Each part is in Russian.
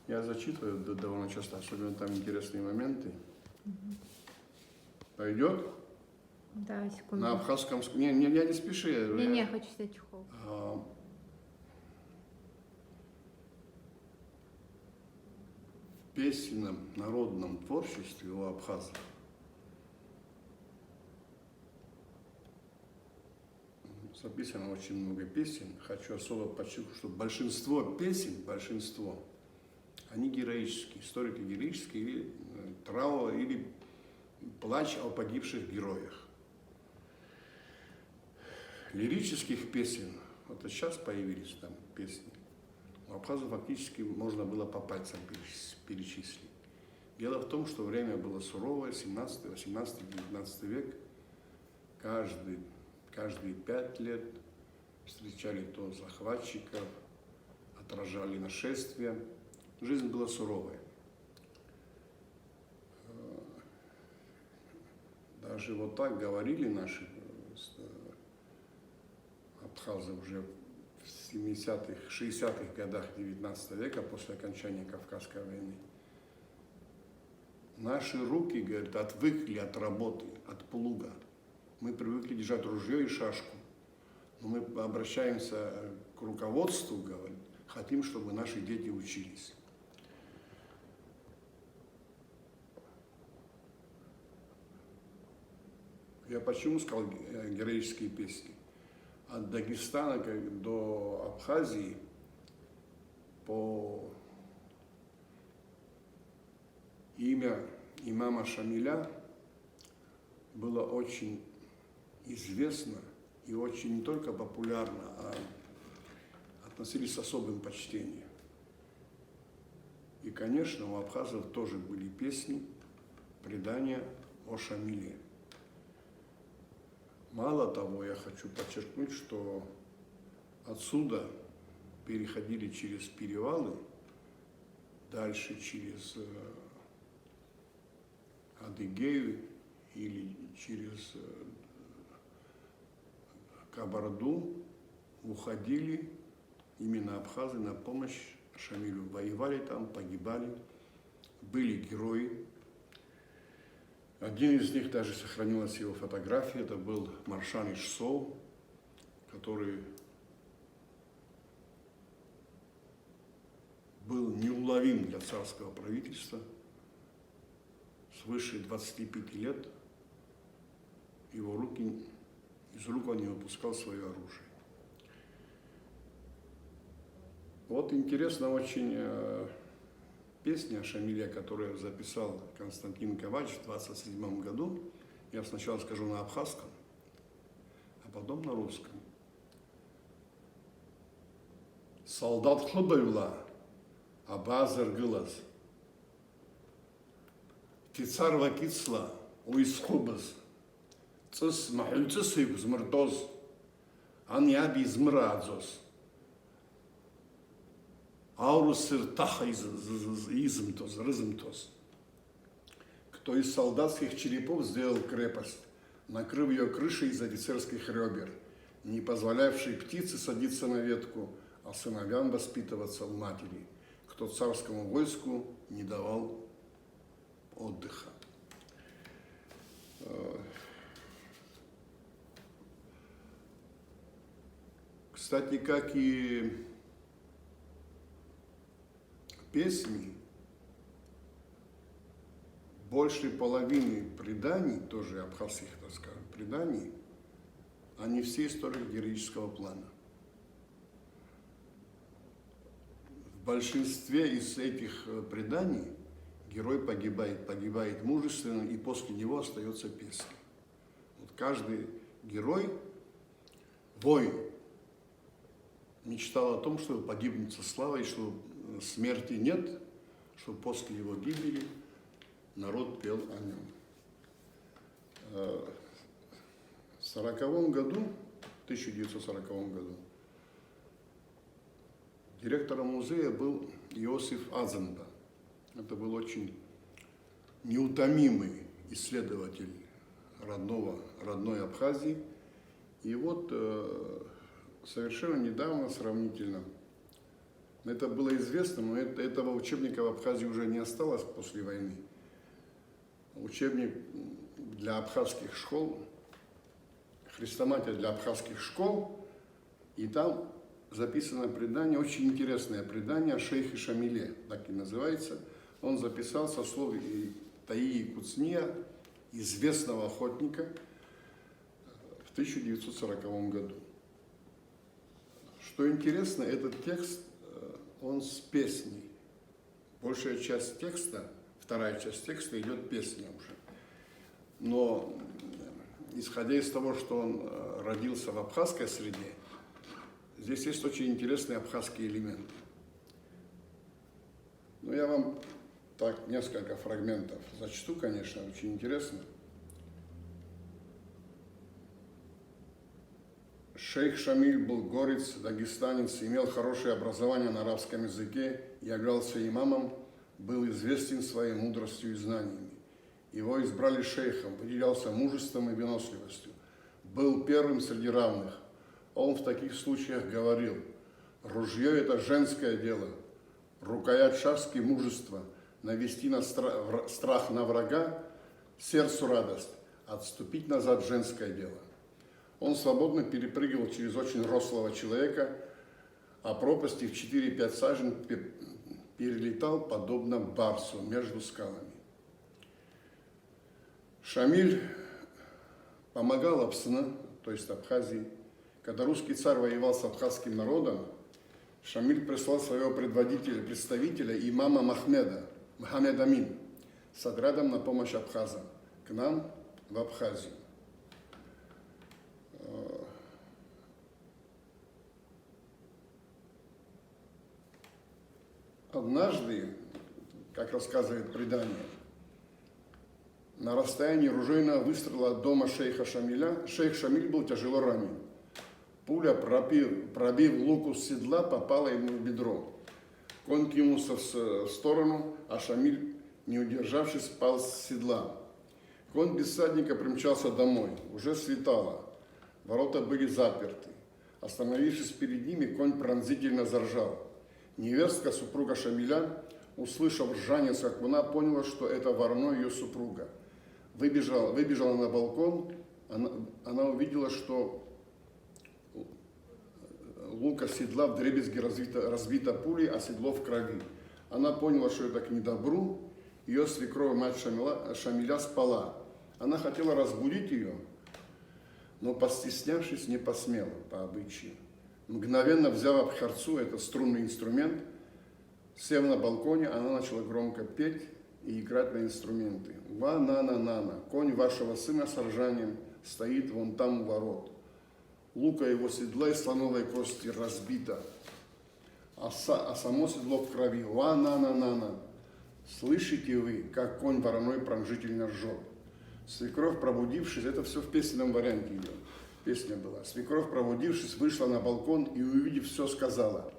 Я зачитываю довольно часто, особенно там интересные моменты. Пойдет? Да, секунду. На абхазском... Не, не спеши. Не, хочу снять чехол. В песенном народном творчестве у абхазов записано очень много песен. Хочу особо подчеркнуть, что большинство песен, они героические, историко-героические, или траур, или плач о погибших героях. Лирических песен, вот сейчас появились там песни, у абхазов фактически можно было по пальцам перечислить. Дело в том, что время было суровое, 17, 18, 19 век, каждые 5 лет встречали то захватчиков, отражали нашествия. Жизнь была суровая. Даже вот так говорили наши абхазы уже в 70-х, 60-х годах 19 века, после окончания Кавказской войны. Наши руки, говорят, отвыкли от работы, от плуга. Мы привыкли держать ружье и шашку. Но мы обращаемся к руководству, говорят, хотим, чтобы наши дети учились. Я почему сказал героические песни? От Дагестана до Абхазии по имя имама Шамиля было очень известно и очень не только популярно, а относились с особым почтением. И, конечно, у абхазов тоже были песни, предания о Шамиле. Мало того, я хочу подчеркнуть, что отсюда переходили через перевалы, дальше через Адыгею или через Кабарду, уходили именно абхазы на помощь Шамилю. Воевали там, погибали, были герои. Один из них, даже сохранилась его фотография, это был Маршан Ишсов, который был неуловим для царского правительства, свыше 25 лет, из рук он не выпускал свое оружие. Вот интересно очень песня Шамиля, которую записал Константин Ковач в 1927 году. Я сначала скажу на абхазском, а потом на русском. Солдат хлыбайла, абазар гылаз. Тицар вакицла, уисхубаз. Цис махульцис змыртоз, ан яби змырадзоз. Аурус сыртаха измтоз, рызмтоз. Кто из солдатских черепов сделал крепость, накрыв ее крышей из офицерских ребер, не позволявшей птице садиться на ветку, а сыновьям воспитываться у матери, кто царскому войску не давал отдыха. Кстати, как и песни, больше половины преданий, тоже абхазских, так скажем, преданий, они все историко-героического плана. В большинстве из этих преданий герой погибает мужественно, и после него остается песня. Вот каждый герой, воин, мечтал о том, чтобы погибнуть со славой, что смерти нет, что после его гибели народ пел о нем. В 1940 году директором музея был Иосиф Азенба. Это был очень неутомимый исследователь родной Абхазии. И вот совершенно недавно, сравнительно Это было известно, но этого учебника в Абхазии уже не осталось после войны. Учебник для абхазских школ, хрестоматия для абхазских школ, и там записано предание, очень интересное предание о шейхе Шамиле, так и называется. Он записал со слов Таии Куцния, известного охотника, в 1940 году. Что интересно, этот текст, он с песней. Большая часть текста, вторая часть текста идет песня уже. Но, исходя из того, что он родился в абхазской среде, здесь есть очень интересные абхазские элементы. Но я вам так несколько фрагментов зачту, конечно, очень интересно. Шейх Шамиль был горец, дагестанец, имел хорошее образование на арабском языке, являлся имамом, был известен своей мудростью и знаниями. Его избрали шейхом, выделялся мужеством и выносливостью, был первым среди равных. Он в таких случаях говорил: ружье – это женское дело, рукоять шашки – мужество, навести на страх на врага – сердцу радость, отступить назад – женское дело. Он свободно перепрыгивал через очень рослого человека, а пропасти в 4-5 сажен перелетал, подобно барсу, между скалами. Шамиль помогал Апсына, то есть Абхазии. Когда русский царь воевал с абхазским народом, Шамиль прислал своего представителя имама Мохаммед Амин, с отрядом на помощь абхазам к нам в Абхазию. Однажды, как рассказывает предание, на расстоянии ружейного выстрела от дома шейха Шамиля, шейх Шамиль был тяжело ранен. Пуля, пробив луку с седла, попала ему в бедро. Конь кинулся в сторону, а Шамиль, не удержавшись, спал с седла. Конь без всадника примчался домой. Уже светало. Ворота были заперты. Остановившись перед ними, конь пронзительно заржал. Невестка, супруга Шамиля, услышав ржание скакуна, поняла, что это вороной ее супруга. Выбежала на балкон, она увидела, что лука седла вдребезги разбита пулей, а седло в крови. Она поняла, что это к недобру. Ее свекровь, мать Шамиля, спала. Она хотела разбудить ее, но, постеснявшись, не посмела по обычаю. Мгновенно взяв абхарцу, это струнный инструмент, сев на балконе, она начала громко петь и играть на инструменты. «Ва-на-на-на-на, конь вашего сына с ржанием стоит вон там у ворот. Лука его седла из слоновой кости разбита, а само седло в крови. Ва-на-на-на-на, слышите вы, как конь вороной пронзительно ржет?» Свекровь, пробудившись, это все в песенном варианте идет. Песня была. Свекровь, пробудившись, вышла на балкон и, увидев все, сказала: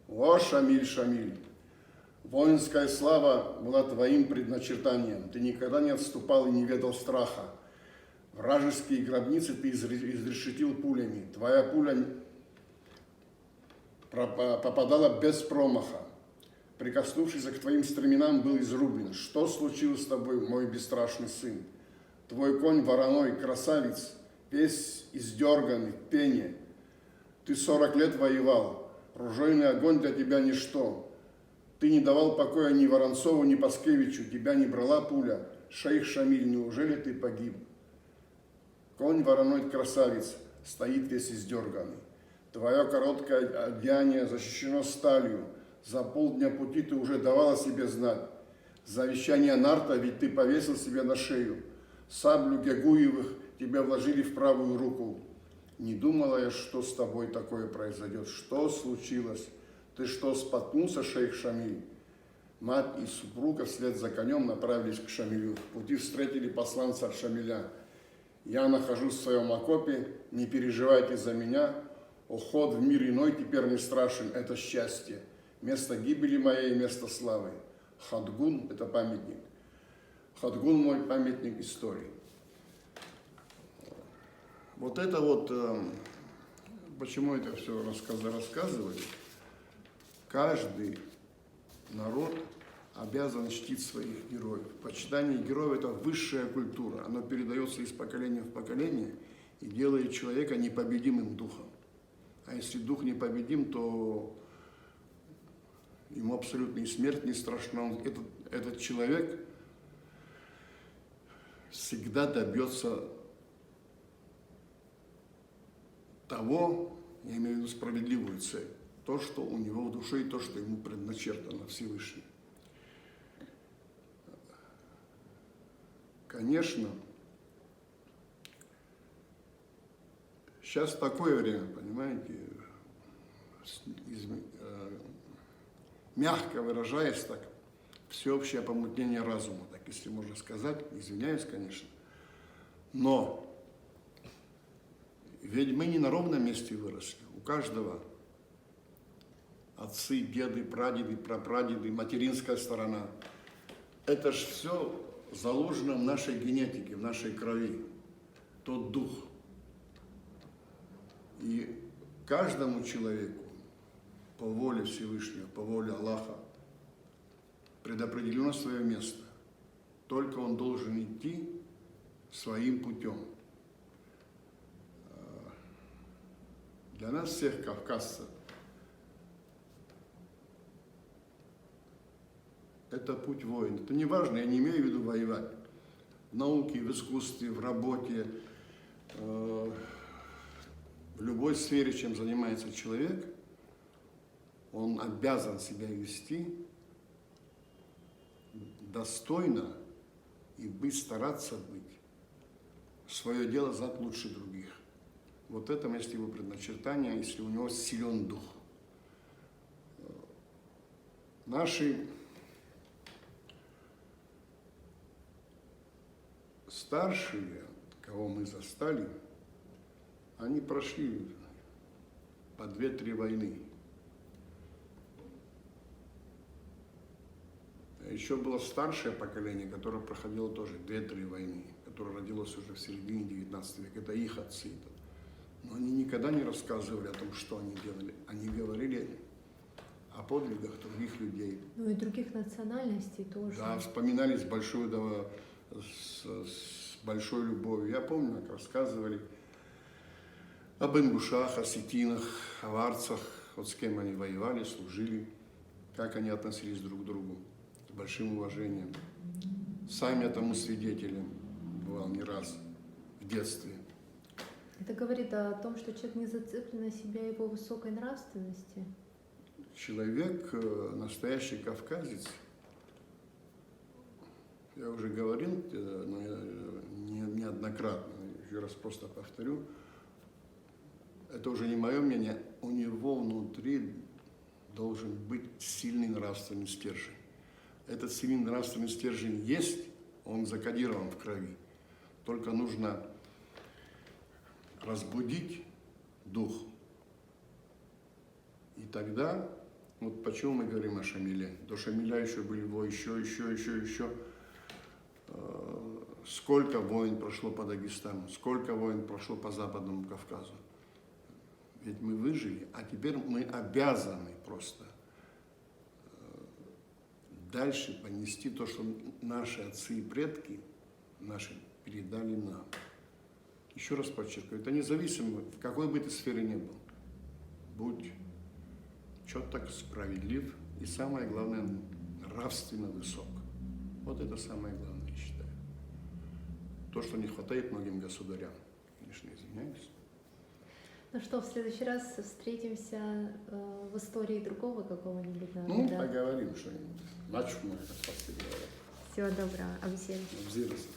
«О, Шамиль, Шамиль, воинская слава была твоим предначертанием. Ты никогда не отступал и не ведал страха. Вражеские гробницы ты изрешетил пулями. Твоя пуля попадала без промаха. Прикоснувшись к твоим стременам, был изрублен. Что случилось с тобой, мой бесстрашный сын? Твой конь вороной, красавец, весь издерганный, в пене. Ты 40 лет воевал, ружейный огонь для тебя ничто. Ты не давал покоя ни Воронцову, ни Паскевичу, тебя не брала пуля. Шейх Шамиль, неужели ты погиб? Конь вороной, красавец, стоит весь издерганный. Твое короткое одеяние защищено сталью. За полдня пути ты уже давала себе знать. Завещание Нарта ведь ты повесил себе на шею. Саблю Гягуевых тебя вложили в правую руку. Не думала я, что с тобой такое произойдет. Что случилось? Ты что, споткнулся, шейх Шамиль? Мать и супруга вслед за конем направились к Шамилю. В пути встретили посланца от Шамиля. Я нахожусь в своем окопе, не переживайте за меня. Уход в мир иной теперь не страшен, это счастье. Место гибели моей, место славы. Хадгун – это памятник. Хадгун – мой памятник истории. Вот это вот, почему это все рассказываю? каждый народ обязан чтить своих героев. Почитание героев – это высшая культура. Оно передается из поколения в поколение и делает человека непобедимым духом. А если дух непобедим, то ему абсолютно и смерть не страшна. Этот человек всегда добьется того, я имею в виду справедливую цель, то, что у него в душе и то, что ему предначертано Всевышним. Конечно, сейчас такое время, понимаете, мягко выражаясь так, всеобщее помутнение разума, так если можно сказать, извиняюсь, конечно, но ведь мы не на ровном месте выросли, у каждого отцы, деды, прадеды, прапрадеды, материнская сторона, это же все заложено в нашей генетике, в нашей крови, тот дух. И каждому человеку по воле Всевышнего, по воле Аллаха предопределено свое место. Только он должен идти своим путем. Для нас всех, кавказцев, это путь воина. Это не важно, я не имею в виду воевать. В науке, в искусстве, в работе, в любой сфере, чем занимается человек, он обязан себя вести достойно и стараться быть. Свое дело знать лучше других. Вот это есть его предначертание, если у него силен дух. Наши старшие, кого мы застали, они прошли по 2-3 войны. Еще было старшее поколение, которое проходило тоже 2-3 войны, которое родилось уже в середине 19 века. Это их отцы. Но они никогда не рассказывали о том, что они делали. Они говорили о подвигах других людей. Ну и других национальностей тоже. Да, вспоминали с большой любовью. Я помню, как рассказывали об ингушах, осетинах, аварцах, вот с кем они воевали, служили, как они относились друг к другу, с большим уважением. Сам я тому свидетелем бывал не раз в детстве. Это говорит о том, что человек не зациклен на себя его высокой нравственности. Человек, настоящий кавказец, я уже говорил, но неоднократно, еще раз просто повторю, это уже не мое мнение, у него внутри должен быть сильный нравственный стержень. Этот сильный нравственный стержень есть, он закодирован в крови. Только нужно разбудить дух. И тогда, вот почему мы говорим о Шамиле? До Шамиля еще были еще. Сколько войн прошло по Дагестану, сколько войн прошло по Западному Кавказу. Ведь мы выжили, а теперь мы обязаны просто дальше понести то, что наши отцы и предки наши передали нам. Еще раз подчеркиваю, это независимо, в какой бы ты сфере ни был. Будь четок, справедлив и, самое главное, нравственно высок. Вот это самое главное, я считаю. То, что не хватает многим государям. Конечно, извиняюсь. Ну что, в следующий раз встретимся в истории другого какого-нибудь народа. Ну, поговорим что-нибудь. Начну, как говорят. Всего доброго. Обзир. Обзираться.